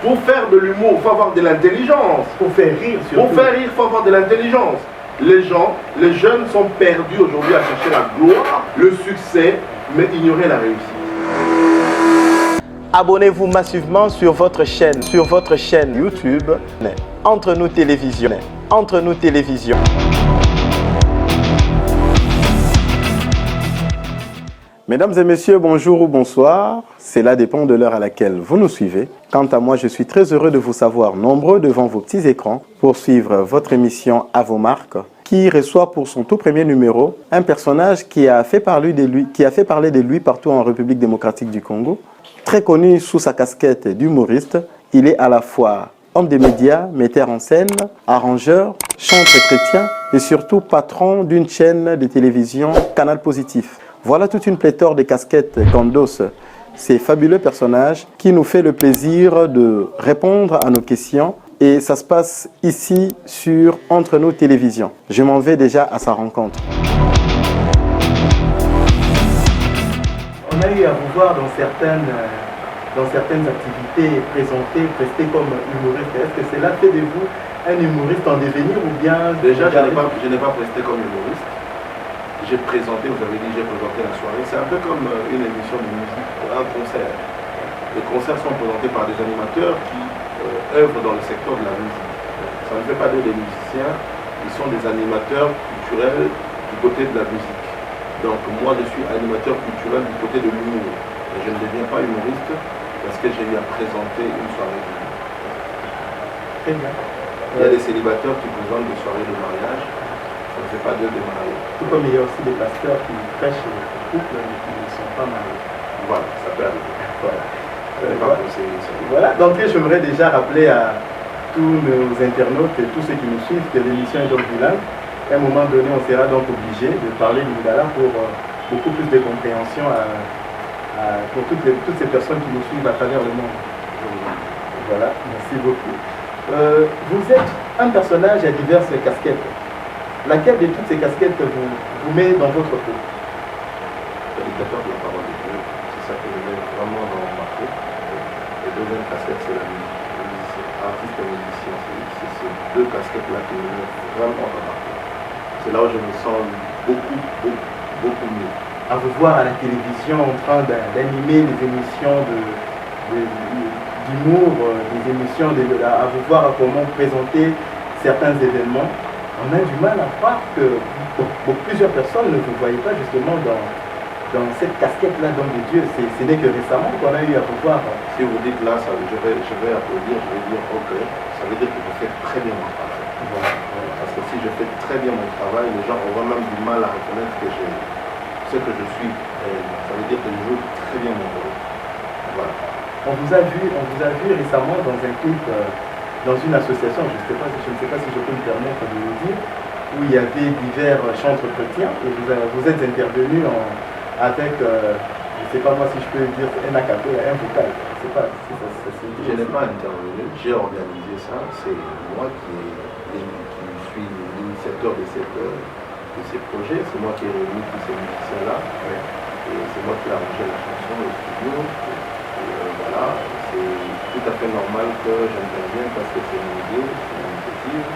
Pour faire de l'humour, il faut avoir de l'intelligence. Pour faire rire, surtout. Pour faire rire, il faut avoir de l'intelligence. Les jeunes sont perdus aujourd'hui à chercher la gloire, le succès, mais ignorer la réussite. Abonnez-vous massivement sur votre chaîne YouTube Entre nous Télévision. Entre nous Télévision. Mesdames et messieurs, bonjour ou bonsoir. Cela dépend de l'heure à laquelle vous nous suivez. Quant à moi, je suis très heureux de vous savoir nombreux devant vos petits écrans pour suivre votre émission À vos marques, qui reçoit pour son tout premier numéro un personnage qui a fait parler de lui partout en République démocratique du Congo. Très connu sous sa casquette d'humoriste, il est à la fois homme des médias, metteur en scène, arrangeur, chanteur chrétien et surtout patron d'une chaîne de télévision Canal Positif. Voilà toute une pléthore de casquettes qu'endossent ces fabuleux personnages qui nous fait le plaisir de répondre à nos questions. Et ça se passe ici sur Entre nous Télévision. Je m'en vais déjà à sa rencontre. On a eu à vous voir dans certaines activités présentées, prestées comme humoriste. Est-ce que cela fait de vous un humoriste en devenir ou bien... Déjà, je n'ai pas presté comme humoriste. J'ai présenté, vous avez dit, j'ai présenté la soirée. C'est un peu comme une émission de musique, un concert. Les concerts sont présentés par des animateurs qui œuvrent dans le secteur de la musique. Ça ne fait pas d'eux des musiciens, ils sont des animateurs culturels du côté de la musique. Donc moi, je suis animateur culturel du côté de l'humour. Et je ne deviens pas humoriste parce que j'ai eu à présenter une soirée d'humour. Très bien. Il y a des célibataires qui présentent des soirées de mariage. Ça ne fait pas d'eux des mariés. Tout comme il y a aussi des pasteurs qui prêchent les couples mais qui ne sont pas mariés. Voilà, ça peut arriver. Voilà, donc j'aimerais déjà rappeler à tous nos internautes et tous ceux qui nous suivent que l'émission est donc bilingue. À un moment donné, on sera donc obligé de parler lingala pour beaucoup plus de compréhension pour toutes ces personnes qui nous suivent à travers le monde. Voilà, merci beaucoup. Vous êtes un personnage à diverses casquettes. Laquelle de toutes ces casquettes vous met dans votre peau? Prédicateur de la parole de Dieu, c'est ça que je mets vraiment dans ma peau. Et deuxième casquette, c'est la musique. Artiste et musicien, c'est ces deux casquettes-là qui me mettent vraiment dans ma peau. C'est là où je me sens beaucoup mieux. À vous voir à la télévision en train d'animer des émissions d'humour, des émissions, à vous voir comment présenter certains événements, on a du mal à croire que plusieurs personnes ne vous voyaient pas justement dans cette casquette-là d'homme de Dieu. Ce n'est que récemment qu'on a eu à vous voir. Si vous dites là, je vais applaudir, je vais dire ok, ça veut dire que je fais très bien mon travail. Voilà. Parce que si je fais très bien mon travail, les gens auront même du mal à reconnaître ce que je suis. Ça veut dire que je joue très bien mon rôle. Voilà. On vous a vu récemment dans un clip, dans une association, je ne sais pas si je peux me permettre de le dire, où il y avait divers chantres chrétiens et vous êtes intervenu avec, je ne sais pas moi si je peux dire, un acapella, un vocal. Je ne sais pas si ça Je n'ai pas intervenu, j'ai organisé ça. C'est moi qui suis l'initiateur de ces projets. C'est moi qui ai réuni tous ces musiciens-là. Et c'est moi qui ai arrangé la chanson, le studio. Voilà, c'est tout à fait normal que j'intervienne parce que c'est une idée, c'est une initiative.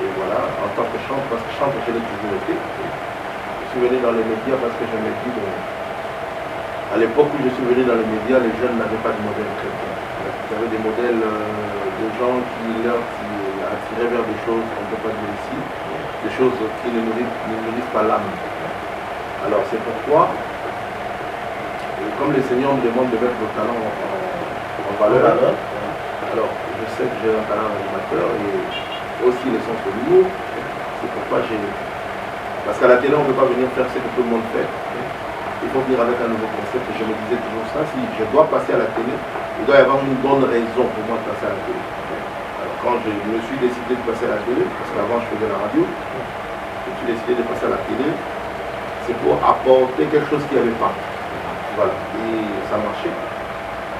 Et voilà, en tant que chanteur, parce que chanteur, je l'ai toujours été. Je suis venu dans les médias parce que je me dis, à l'époque où je suis venu dans les médias, les jeunes n'avaient pas de modèle chrétien. Ils avaient des modèles de gens qui attiraient vers des choses qu'on ne peut pas dire ici, des choses qui ne nourrissent pas l'âme. Alors c'est pourquoi, comme le Seigneur me demande de mettre vos talents en valeur, alors je sais que j'ai un talent animateur et aussi le sens de l'humour. C'est pourquoi parce qu'à la télé on ne peut pas venir faire ce que tout le monde fait. Il faut venir avec un nouveau concept. Je me disais toujours ça, si je dois passer à la télé, il doit y avoir une bonne raison pour moi de passer à la télé. Alors quand je me suis décidé de passer à la télé, parce qu'avant je faisais la radio, je me suis décidé de passer à la télé, c'est pour apporter quelque chose qu'il n'y avait pas. Voilà, et ça marchait.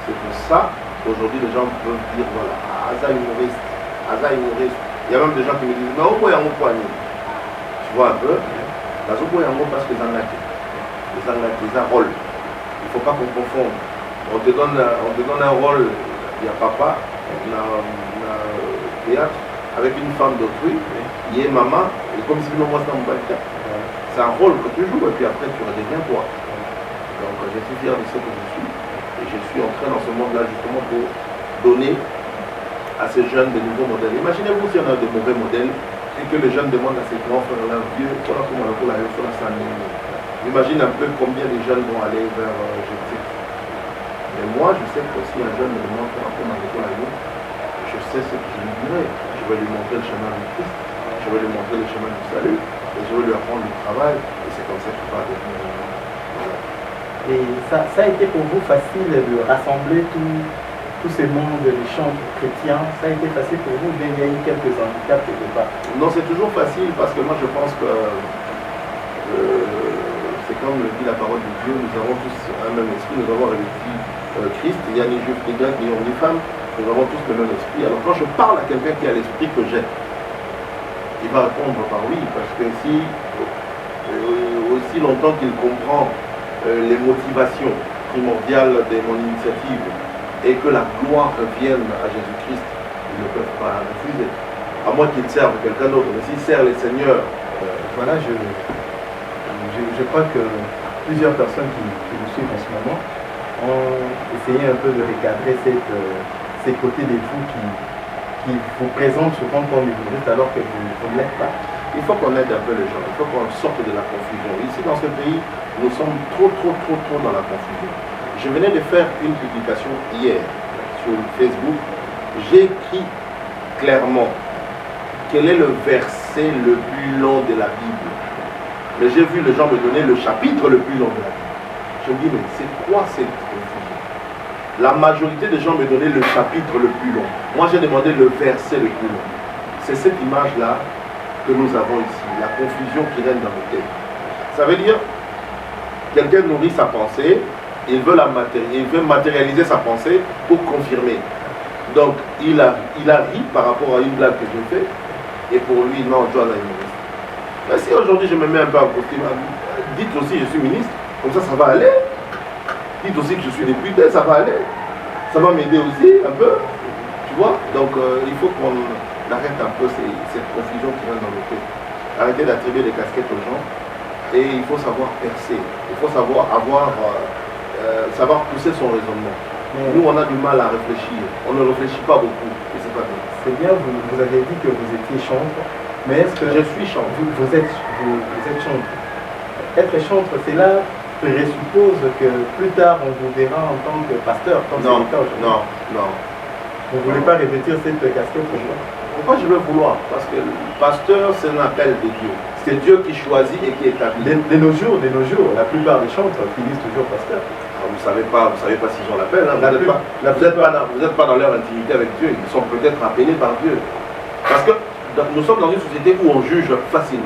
C'est pour ça qu'aujourd'hui les gens peuvent dire voilà, Aza humoriste. Il y a même des gens qui me disent mais où est mon poignet? Tu vois un peu, parce que les rôles. Il ne faut pas qu'on confonde. On te donne un rôle, il y a papa, théâtre avec une femme d'autrui, qui est maman, et comme si moi c'est un c'est un rôle que tu joues, et puis après tu redeviens toi. Donc je suis fier de ce que je suis, et je suis en train dans ce monde-là justement pour donner à ces jeunes de nouveaux modèles. Imaginez-vous s'il y en a de mauvais modèles, et que les jeunes demandent à ces grands frères-là, vieux, imagine un peu combien de jeunes vont aller vers Jésus. Mais moi, je sais que si un jeune me demande comment je sais ce que je lui dirai. Je vais lui montrer le chemin du Christ, je vais lui montrer le chemin du salut, et je vais lui apprendre du travail, et c'est comme ça qu'il va devenir. Voilà. Et ça a été pour vous facile de rassembler tous ces mondes des chantres chrétiens? Ça a été facile pour vous, bien il y a eu quelques handicaps quelque part? Non, c'est toujours facile, parce que moi je pense que c'est comme le dit la parole de Dieu, nous avons tous un même esprit, nous avons revêtu Christ, il n'y a ni juif, ni grec, ni homme, ni femme, nous avons tous le même esprit. Alors quand je parle à quelqu'un qui a l'esprit que j'ai, il va répondre par oui, parce que si aussi longtemps qu'il comprend les motivations primordiales de mon initiative et que la gloire revienne à Jésus-Christ, ils ne peuvent pas refuser, à moins qu'ils servent quelqu'un d'autre. Mais s'ils servent les seigneurs, voilà, je crois que plusieurs personnes qui nous suivent en ce moment ont essayé un peu de recadrer ces côtés de vous qui vous présentent souvent comme humoristes alors que vous ne l'êtes pas. Il faut qu'on aide un peu les gens, il faut qu'on sorte de la confusion. Ici dans ce pays, nous sommes trop dans la confusion. Je venais de faire une publication hier sur Facebook. J'ai écrit clairement quel est le verset le plus long de la Bible. Mais j'ai vu les gens me donner le chapitre le plus long de la Bible. Je me dis, mais c'est quoi cette confusion? La majorité des gens me donnaient le chapitre le plus long. Moi, j'ai demandé le verset le plus long. C'est cette image-là que nous avons ici, la confusion qui règne dans nos têtes. Ça veut dire, quelqu'un nourrit sa pensée, il veut matérialiser sa pensée pour confirmer. Donc, il a ri par rapport à une blague que je fais, et pour lui, non, John est ministre. Mais si aujourd'hui je me mets un peu en costume, dites aussi je suis ministre, comme ça va aller. Dites aussi que je suis député, ça va aller. Ça va m'aider aussi un peu, tu vois. Donc il faut qu'on arrête un peu cette confusion qui règne dans le pays. Arrêtez d'attribuer des casquettes aux gens et il faut savoir percer. Il faut savoir savoir pousser son raisonnement. Nous on a du mal à réfléchir, on ne réfléchit pas beaucoup et c'est pas bien. C'est bien, vous avez dit que vous étiez chantre. Mais est-ce que je suis chantre? Vous êtes chantre. Être chantre, cela présuppose que plus tard on vous verra en tant que pasteur, comme c'est le cas aujourd'hui. Non. Vous ne voulez pas revêtir cette casquette? Pourquoi je veux vouloir? Parce que le pasteur, c'est un appel de Dieu. C'est Dieu qui choisit et qui établit. De nos jours, la plupart des chantres finissent toujours pasteur. Vous ne savez pas s'ils ont l'appel. Hein. Vous n'êtes pas dans leur intimité avec Dieu. Ils sont peut-être appelés par Dieu. Parce que nous sommes dans une société où on juge facilement.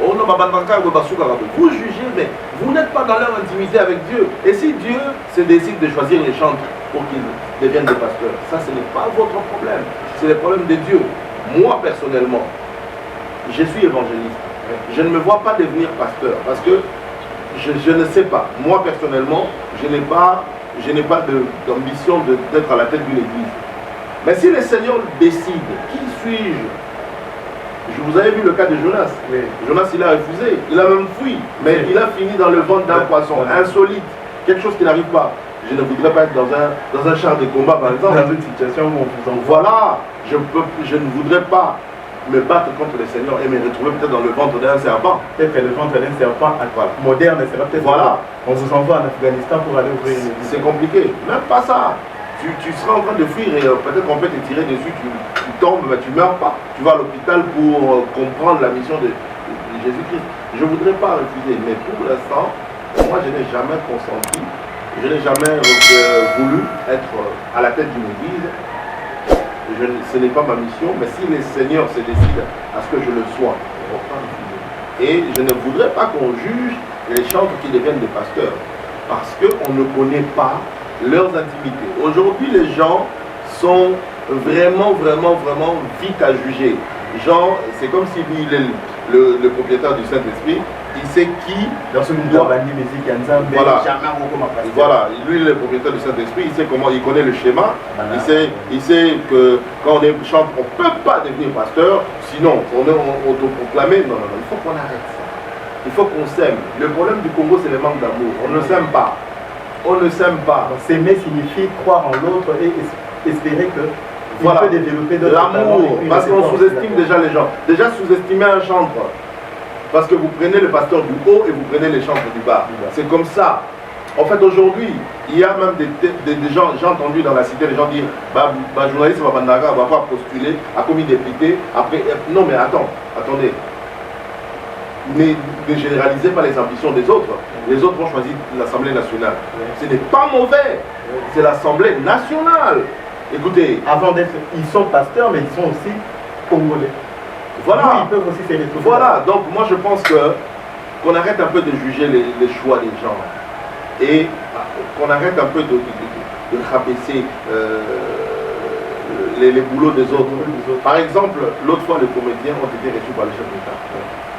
Vous jugez, mais vous n'êtes pas dans leur intimité avec Dieu. Et si Dieu se décide de choisir les chantres pour qu'ils deviennent des pasteurs, ça ce n'est pas votre problème. C'est le problème de Dieu. Moi personnellement, je suis évangéliste. Je ne me vois pas devenir pasteur parce que je ne sais pas. Moi personnellement, je n'ai pas d'ambition d'être à la tête d'une église. Mais si le Seigneur décide, qui suis-je? Vous avez vu le cas de Jonas. Oui. Jonas, il a refusé. Il a même fui. Mais il a fini dans le ventre d'un poisson. Insolite. Quelque chose qui n'arrive pas. Je ne voudrais pas être dans un char de combat, par exemple. Dans une situation où on vous envoie. Voilà. Je ne voudrais pas me battre contre le Seigneur et me retrouver peut-être dans le ventre d'un serpent. Peut-être que le ventre d'un serpent moderne sera peut-être. Voilà. On vous envoie en Afghanistan pour aller ouvrir une église. C'est compliqué. Même pas ça. Tu seras en train de fuir et peut-être qu'on peut te tirer dessus, tu tombes, mais tu ne meurs pas. Tu vas à l'hôpital pour comprendre la mission de Jésus-Christ. Je ne voudrais pas refuser, mais pour l'instant, moi je n'ai jamais consenti, je n'ai jamais voulu être à la tête d'une église. Ce n'est pas ma mission, mais si le Seigneur se décide à ce que je le sois, je ne vais pas refuser. Et je ne voudrais pas qu'on juge les chantres qui deviennent des pasteurs, parce qu'on ne connaît pas leurs intimités. Aujourd'hui, les gens sont vraiment vite à juger. Genre, c'est comme si lui, il est le propriétaire du Saint-Esprit, il sait qui dans ce doit. voilà. Voilà, lui il est le propriétaire du Saint-Esprit, il sait comment, il connaît le schéma, il sait que quand on est chantre, on ne peut pas devenir pasteur, sinon on est autoproclamé. Non, il faut qu'on arrête ça. Il faut qu'on s'aime. Le problème du Congo, c'est le manque d'amour. On ne s'aime pas. On ne s'aime pas. S'aimer signifie croire en l'autre et espérer que voilà. peut développer de l'amour. Parce qu'on sous-estime déjà les gens. Déjà sous-estimer un chantre. Parce que vous prenez le pasteur du haut et vous prenez les chantres du bas. C'est comme ça. En fait, aujourd'hui, il y a même des gens, j'ai entendu dans la cité, les gens dire journaliste va pas postuler à commis député. Après, non, mais attendez. Ne généralisez pas les ambitions des autres. Les autres vont choisir l'Assemblée nationale. Ce n'est pas mauvais. C'est l'Assemblée nationale. Écoutez. Avant d'être, ils sont pasteurs, mais ils sont aussi congolais. Voilà. Nous, ils peuvent aussi se retrouver. Voilà. Donc moi je pense qu'on arrête un peu de juger les choix des gens. Et qu'on arrête un peu de rabaisser les boulots des autres. Par exemple, l'autre fois, les comédiens ont été reçus par le chef d'État.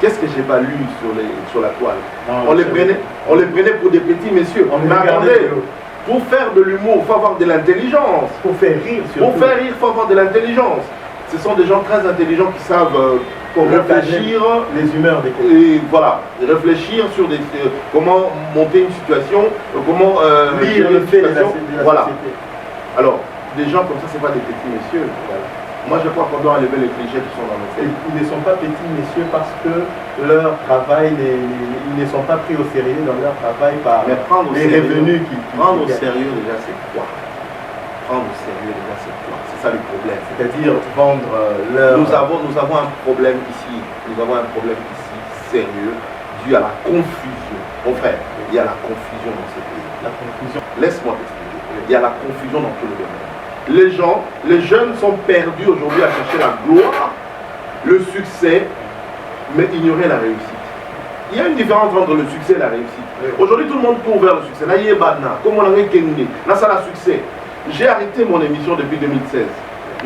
Qu'est-ce que j'ai pas lu sur la toile? On les prenait pour des petits messieurs. Mais attendez, pour faire de l'humour, il faut avoir de l'intelligence. Pour faire rire, surtout. Pour faire rire, il faut avoir de l'intelligence. Ce sont des gens très intelligents qui savent réfléchir les humeurs des et voilà, réfléchir sur comment monter une situation, comment lire le fait de la voilà. société. Alors, des gens comme ça, c'est pas des petits messieurs. Voilà. Moi, je crois qu'on doit enlever les clichés qui sont dans nos pays. Ils ne sont pas petits messieurs parce que leur travail, ils ne sont pas pris au sérieux dans leur travail par les revenus qui prendre au sérieux déjà, c'est quoi? Prendre au sérieux déjà, c'est quoi? C'est ça le problème. C'est-à-dire vendre leur... Nous avons un problème ici. Nous avons un problème ici sérieux dû à la confusion. Mon frère, il y a la confusion dans ce pays. La confusion. Laisse-moi t'expliquer. Il y a la confusion dans tout le domaine. Les jeunes sont perdus aujourd'hui à chercher la gloire, le succès, mais ignorer la réussite. Il y a une différence entre le succès et la réussite. Aujourd'hui, tout le monde court vers le succès. Là, il y a Badna, comme on a Kenya. Là, ça a succès. J'ai arrêté mon émission depuis 2016.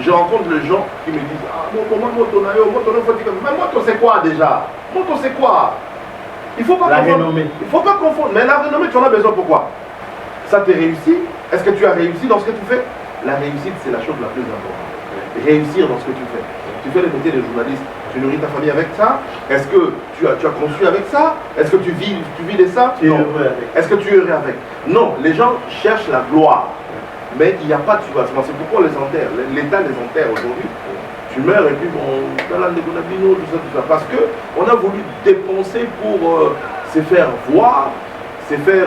Je rencontre les gens qui me disent ah, mais moto c'est quoi déjà? Moto c'est quoi? Il faut pas la confondre. renommée. Il faut pas confondre. Mais la renommée, tu en as besoin pourquoi? Ça t'est réussi? Est-ce que tu as réussi dans ce que tu fais? La réussite, c'est la chose la plus importante. Réussir dans ce que tu fais. Tu fais le métier de journaliste, tu nourris ta famille avec ça? Est-ce que tu as conçu avec ça? Est-ce que tu vis de ça? Non. Est-ce que tu es heureux avec? Non, les gens cherchent la gloire. Mais il n'y a pas de subvention. C'est pourquoi on les enterre. L'État les enterre aujourd'hui. Tu meurs et puis bon, tout ça. Parce qu'on a voulu dépenser pour se faire voir, se faire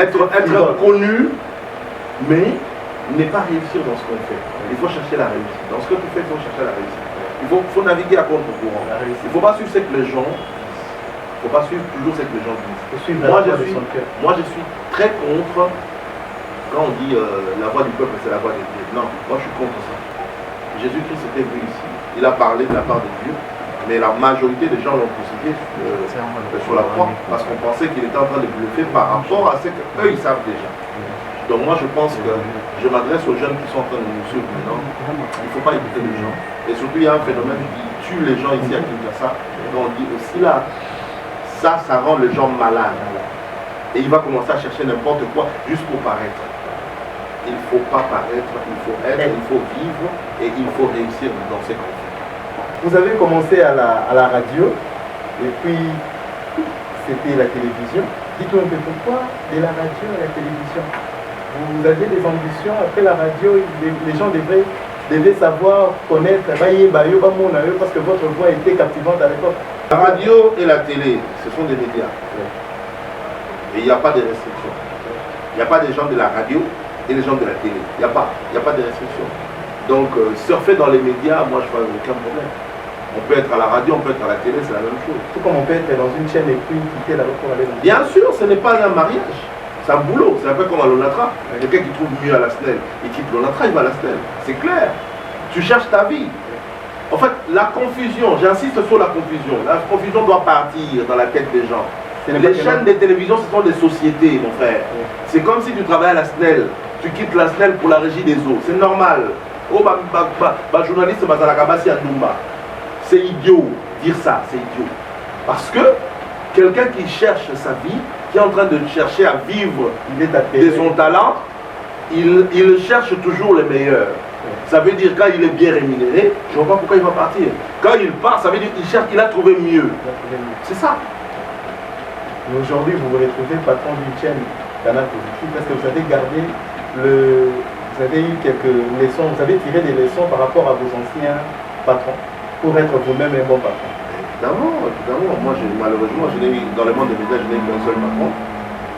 être connu, mais ne pas réussir dans ce qu'on fait. Il faut chercher la réussite. Dans ce que tu fais, il faut chercher la réussite. Il faut naviguer à contre-courant. Il ne faut pas suivre ce que les gens. Il ne faut pas suivre toujours ce que les gens disent. Moi, je suis très contre. Quand on dit la voix du peuple, c'est la voix de Dieu. Non, moi je suis contre ça. Jésus-Christ était venu ici. Il a parlé de la part de Dieu. Mais la majorité des gens l'ont crucifié sur la croix parce qu'on pensait qu'il était en train de bluffer par rapport à ce qu'eux ils savent déjà. Donc moi je pense que je m'adresse aux jeunes qui sont en train de nous suivre maintenant. Il ne faut pas écouter les gens. Et surtout il y a un phénomène qui tue les gens ici à Kinshasa. Donc on dit aussi là, ça rend les gens malades. Et il va commencer à chercher n'importe quoi juste pour paraître. Il ne faut pas paraître, il faut être, il faut vivre et il faut réussir dans ces conflits. Vous avez commencé à la radio et puis c'était la télévision. Dites-moi un peu pourquoi de la radio à la télévision. Vous avez des ambitions après la radio, les gens devaient savoir, connaître, parce que votre voix était captivante à l'époque. La radio et la télé, ce sont des médias. Et il n'y a pas de restrictions. Il n'y a pas des gens de la radio et les gens de la télé. Il n'y a pas de restrictions. Donc, surfer dans les médias, moi, je ne vois aucun problème. On peut être à la radio, on peut être à la télé, c'est la même chose. Tout comme on peut être dans une chaîne et puis quitter la pour aller dans Bien sûr, ce n'est pas un mariage. C'est un boulot. C'est un peu comme à l'Onatra. Quelqu'un qui trouve mieux à la SNEL, il quitte l'Onatra, il va à la SNEL. C'est clair. Tu cherches ta vie. En fait, la confusion, j'insiste sur la confusion. La confusion doit partir dans la tête des gens. Les chaînes de télévision, ce sont des sociétés, mon frère. C'est comme si tu travailles à la SNEL. Tu quittes la SNEL pour la régie des eaux. C'est normal. Oh, journaliste, c'est idiot. Dire ça, c'est idiot. Parce que quelqu'un qui cherche sa vie, qui est en train de chercher à vivre de son talent, il cherche toujours le meilleur. Ça veut dire quand il est bien rémunéré, je ne vois pas pourquoi il va partir. Quand il part, ça veut dire qu'il cherche, qu'il a trouvé mieux. C'est ça. Aujourd'hui, vous vous retrouvez patron d'une chaîne Canal Positif parce que vous avez gardé vous avez eu quelques leçons, vous avez tiré des leçons par rapport à vos anciens patrons pour être vous-même un bon patron. Évidemment. Moi, malheureusement, dans le monde des médias, je n'ai qu'un seul patron.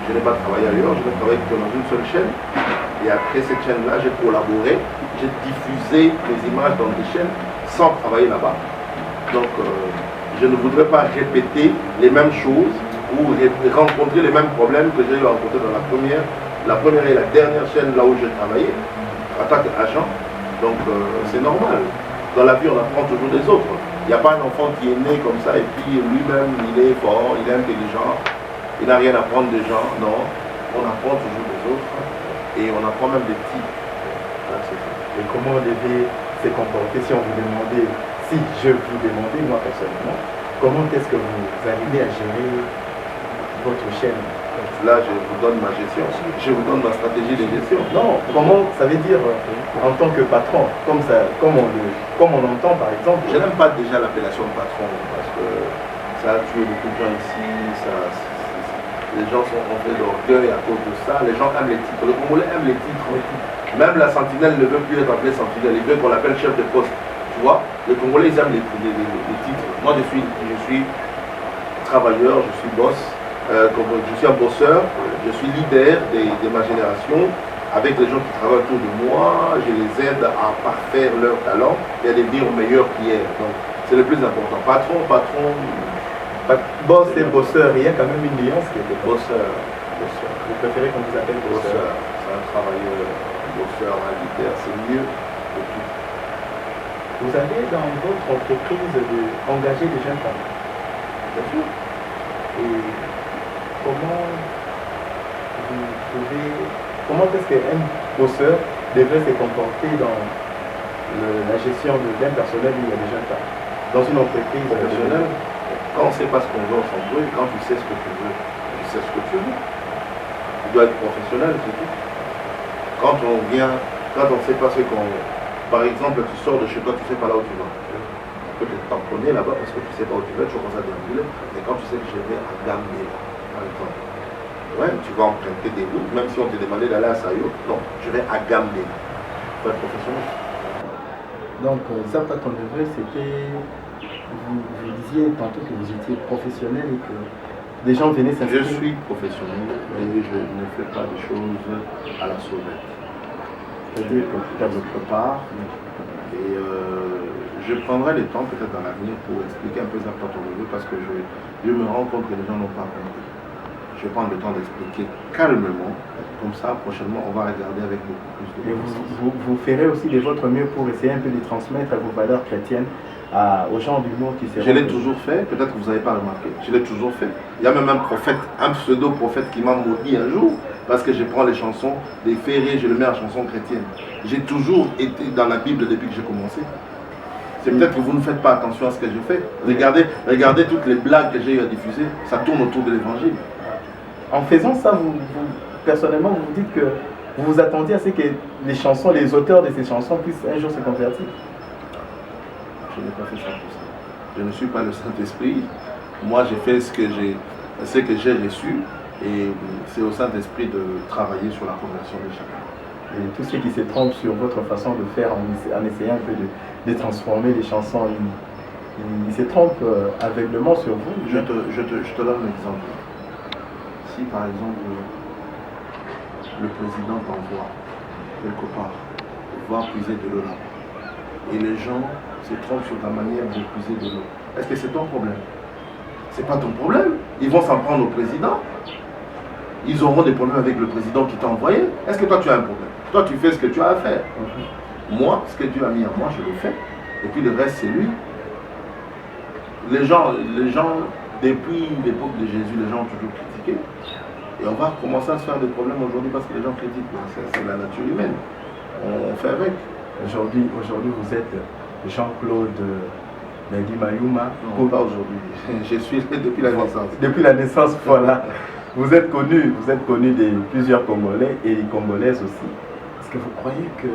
Je n'ai pas travaillé ailleurs, je n'ai travaillé que dans une seule chaîne. Et après cette chaîne-là, j'ai collaboré, j'ai diffusé mes images dans des chaînes sans travailler là-bas. Donc, je ne voudrais pas répéter les mêmes choses ou rencontrer les mêmes problèmes que j'ai rencontrés dans la première et la dernière chaîne là où j'ai travaillé en tant qu'agent. Donc, c'est normal. Dans la vie, on apprend toujours des autres. Il n'y a pas un enfant qui est né comme ça et puis lui-même, il est fort, il est intelligent, il n'a rien à apprendre des gens. Non, on apprend toujours des autres. Et on apprend même des petits. Et comment on devait se comporter si on vous demandait, si je vous demandais, moi personnellement, comment est-ce que vous arrivez à gérer votre chaîne? Là, je vous donne ma gestion. Je vous donne ma stratégie de gestion. Non, comment, ça veut dire en tant que patron, comme on entend par exemple. Je n'aime pas déjà l'appellation de patron parce que ça a tué beaucoup de gens ici. Les gens ont fait d'orgueil à cause de ça. Les gens aiment les titres. Le Congolais aime les titres. Même la sentinelle ne veut plus être appelée sentinelle. Il veut qu'on l'appelle chef de poste. Tu vois, les Congolais, ils aiment les titres. Moi, je suis travailleur, je suis boss. Je suis un bosseur. Je suis leader de ma génération. Avec les gens qui travaillent autour de moi, je les aide à parfaire leur talent et à devenir meilleurs qu'hier. Donc, c'est le plus important. Patron. Boss et bosseur, il y a quand même une nuance qui est bosseur. Vous préférez qu'on vous appelle bosseur? C'est un travailleur, bosseur, un leader, c'est mieux que tout. Vous avez dans votre entreprise engagé des jeunes femmes? Bien sûr. Et comment est-ce qu'un bosseur devrait se comporter dans la gestion d'un personnel où il y a des jeunes femmes? Dans une entreprise professionnelle, quand on ne sait pas ce qu'on veut, on s'embrouille. Quand tu sais ce que tu veux, tu sais ce que tu veux. Tu dois être professionnel, c'est tout. Quand on ne sait pas ce qu'on... Par exemple, tu sors de chez toi, tu ne sais pas là où tu vas. Tu peux te tamponner là-bas parce que tu ne sais pas où tu vas, tu commences à déambuler. Mais quand tu sais que je vais à Gambela, par exemple, ouais, tu vas emprunter des routes, même si on te demandait d'aller à Sayo, non, je vais à Gambela. Tu dois être professionnel. Donc, ça, pas qu'on devrait, c'était... Vous disiez tantôt que vous étiez professionnel et que des gens venaient s'inscrire. Je suis professionnel, mais je ne fais pas des choses à la sauvette. C'est-à-dire que tu as votre part. Et je prendrai le temps peut-être dans l'avenir pour expliquer un peu ça quand on le veut parce que je me rends compte que les gens n'ont pas compris. Je vais prendre le temps d'expliquer calmement. Comme ça, prochainement, on va regarder avec beaucoup plus de... Et vous ferez aussi de votre mieux pour essayer un peu de transmettre vos valeurs chrétiennes aux gens du monde qui seront... Je l'ai toujours fait, peut-être que vous n'avez pas remarqué. Je l'ai toujours fait. Il y a même un prophète, un pseudo-prophète qui m'a maudit un jour parce que je prends les chansons, les fériés, je les mets en chansons chrétiennes. J'ai toujours été dans la Bible depuis que j'ai commencé. C'est peut-être que vous ne faites pas attention à ce que je fais. Regardez toutes les blagues que j'ai eu à diffuser, ça tourne autour de l'évangile. En faisant ça, personnellement, vous dites que vous vous attendiez à ce que les auteurs de ces chansons puissent un jour se convertir. Je n'ai pas fait ça pour ça. Je ne suis pas le Saint-Esprit. Moi, j'ai fait ce que j'ai reçu et c'est au Saint-Esprit de travailler sur la conversion de chacun. Et tous ceux qui se trompent sur votre façon de faire en essayant un peu de transformer les chansons, ils se trompent aveuglement sur vous. Je te donne un exemple. Si par exemple le président t'envoie quelque part, va puiser de l'eau là, et les gens se trompent sur ta manière de puiser de l'eau, est-ce que c'est ton problème? C'est pas ton problème. Ils vont s'en prendre au président. Ils auront des problèmes avec le président qui t'a envoyé. Est-ce que toi tu as un problème? Toi tu fais ce que tu as à faire. Moi, ce que Dieu a mis en moi, je le fais. Et puis le reste c'est lui. Les gens, depuis l'époque de Jésus, les gens ont toujours critiqué. Et on va commencer à se faire des problèmes aujourd'hui parce que les gens critiquent. C'est la nature humaine. On fait avec. Aujourd'hui, vous êtes Jean-Claude Dadi Mayuma. Non, pas aujourd'hui. Je suis depuis la naissance. Depuis la naissance, voilà. Vous êtes connu de plusieurs Congolais et des Congolaises aussi. Est-ce que vous croyez que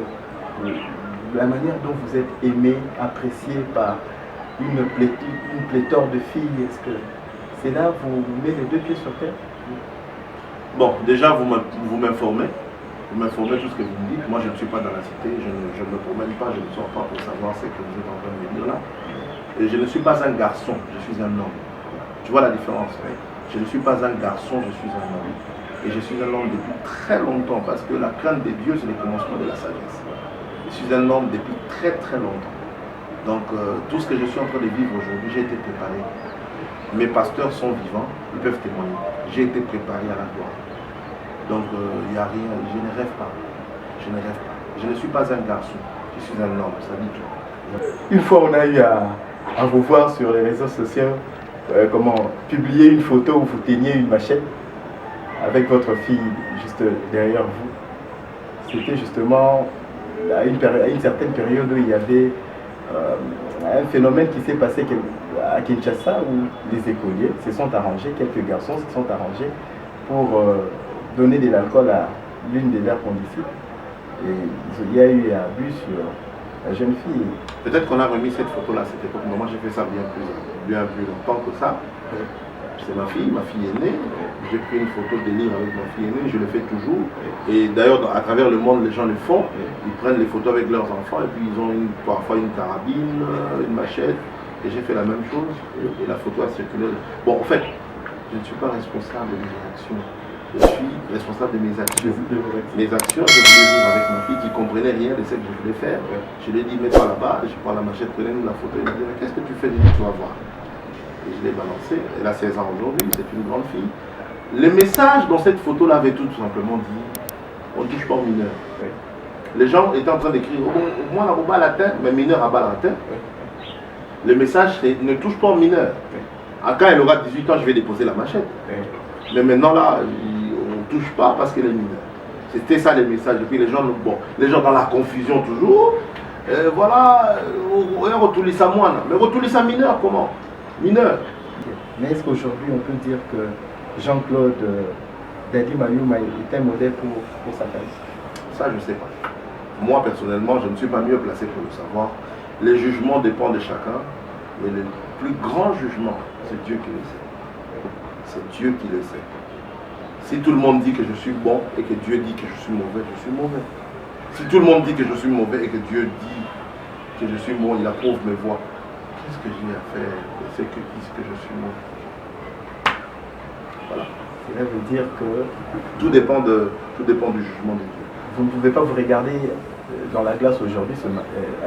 la manière dont vous êtes aimé, apprécié par une pléthore de filles, est-ce que c'est là où vous mettez les deux pieds sur terre? Bon, déjà, vous m'informez. Vous m'informez tout ce que vous me dites. Moi, je ne suis pas dans la cité, je ne me promène pas, je ne sors pas pour savoir ce que vous êtes en train de me dire là. Et je ne suis pas un garçon, je suis un homme. Tu vois la différence, oui? Je ne suis pas un garçon, je suis un homme. Et je suis un homme depuis très longtemps, parce que la crainte de Dieu, c'est le commencement de la sagesse. Je suis un homme depuis très très longtemps. Donc, tout ce que je suis en train de vivre aujourd'hui, j'ai été préparé. Mes pasteurs sont vivants, ils peuvent témoigner. J'ai été préparé à la gloire. Donc, il n'y a rien, je ne rêve pas. Je ne rêve pas. Je ne suis pas un garçon, je suis un homme, ça dit tout. Une fois, on a eu à vous voir sur les réseaux sociaux, publier une photo où vous teniez une machette avec votre fille juste derrière vous. C'était justement à une certaine période où il y avait un phénomène qui s'est passé à Kinshasa où les écoliers se sont arrangés, quelques garçons se sont arrangés pour donner de l'alcool à l'une de leurs condisciples. Et il y a eu un abus sur la jeune fille. Peut-être qu'on a remis cette photo-là à cette époque, mais moi j'ai fait ça bien plus longtemps que ça. C'est ma fille est née. J'ai pris une photo de délire avec ma fille est née, je le fais toujours. Et d'ailleurs, à travers le monde, les gens le font. Ils prennent les photos avec leurs enfants et puis ils ont parfois une carabine, une machette. Et j'ai fait la même chose et la photo a circulé. Bon, en fait, je ne suis pas responsable de mes réactions. Je suis responsable de mes actions. Mes actions, je voulais vivre avec ma fille qui ne comprenait rien de ce que je voulais faire. Je lui ai dit, mets-toi là-bas, je prends la machette, prenez-nous la photo. Elle me dit, qu'est-ce que tu fais? Je dis, tu vas voir. Et je l'ai balancé. Elle a 16 ans aujourd'hui, c'est une grande fille. Le message dans cette photo-là avait tout simplement dit, on ne touche pas aux mineurs. Les gens étaient en train d'écrire, au moins on a la tête, mais mineur à bas la tête. Le message, c'est ne touche pas aux mineurs. Quand elle aura 18 ans, je vais déposer la machette. Mais maintenant là, on ne touche pas parce qu'elle est mineure. C'était ça les messages. Et puis les gens dans la confusion toujours. Voilà, retourner ça moine. Mais retourner ça mineur, comment? Mineur. Mais est-ce qu'aujourd'hui on peut dire que Jean-Claude Dadi Mayuma est un modèle pour sa famille? Ça, je ne sais pas. Moi, personnellement, je ne suis pas mieux placé pour le savoir. Les jugements dépendent de chacun. Et le plus grand jugement, c'est Dieu qui le sait. C'est Dieu qui le sait. Si tout le monde dit que je suis bon et que Dieu dit que je suis mauvais, je suis mauvais. Si tout le monde dit que je suis mauvais et que Dieu dit que je suis bon, il approuve mes voies. Qu'est-ce que j'ai à faire? C'est que disent que je suis mauvais. Voilà. Cela veut dire que tout dépend du jugement de Dieu. Vous ne pouvez pas vous regarder dans la glace aujourd'hui,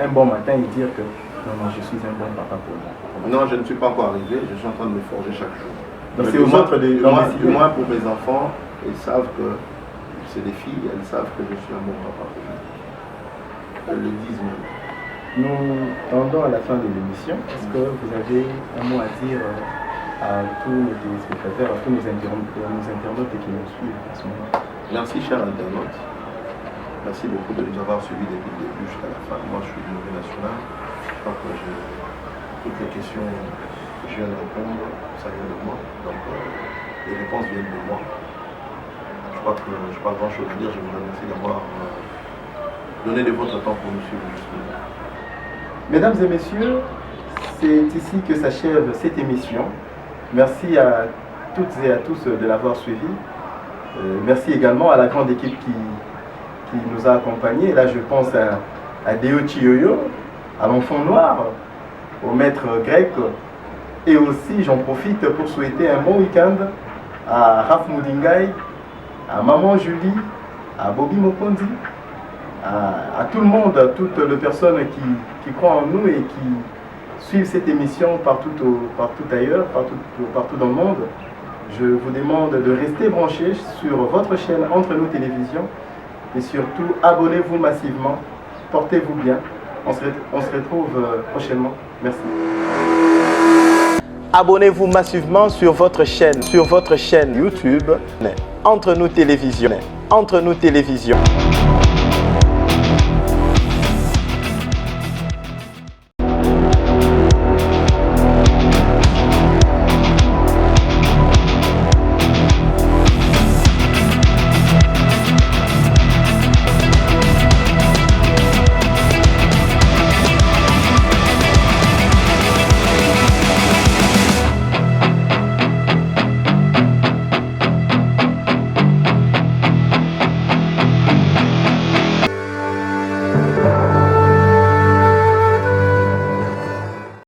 un bon matin, et dire que non, je suis un bon papa pour moi. Non, je ne suis pas encore arrivé, je suis en train de me forger chaque jour. Donc c'est aux autres de du moins pour mes enfants, ils savent que c'est des filles, elles savent que je suis un bon papa pour eux. Elles le disent même. Nous tendons à la fin de l'émission. Est-ce que vous avez un mot à dire à tous nos téléspectateurs, à tous nos internautes qui nous suivent en ce moment? Merci, chers internautes. Merci beaucoup de nous avoir suivis depuis le début jusqu'à la fin. Moi, je suis du Mauvais National. Je crois que toutes les questions que je viens de répondre, ça vient de moi. Donc, les réponses viennent de moi. Je crois que je n'ai pas grand-chose à dire. Je vous remercie d'avoir donné de votre temps pour nous suivre justement. Mesdames et messieurs, c'est ici que s'achève cette émission. Merci à toutes et à tous de l'avoir suivi. Merci également à la grande équipe qui nous a accompagnés. Là, je pense à Deo Chioyo, à l'enfant noir, au maître grec. Et aussi, j'en profite pour souhaiter un bon week-end à Raph Moudingaï, à Maman Julie, à Bobby Mokondi, à tout le monde, à toutes les personnes qui croient en nous et qui suivent cette émission partout ailleurs, partout dans le monde. Je vous demande de rester branchés sur votre chaîne Entre Nous Télévision et surtout abonnez-vous massivement, portez-vous bien. On se retrouve prochainement. Merci. Abonnez-vous massivement sur votre chaîne YouTube Entre Nous Télévision. Entre Nous Télévision.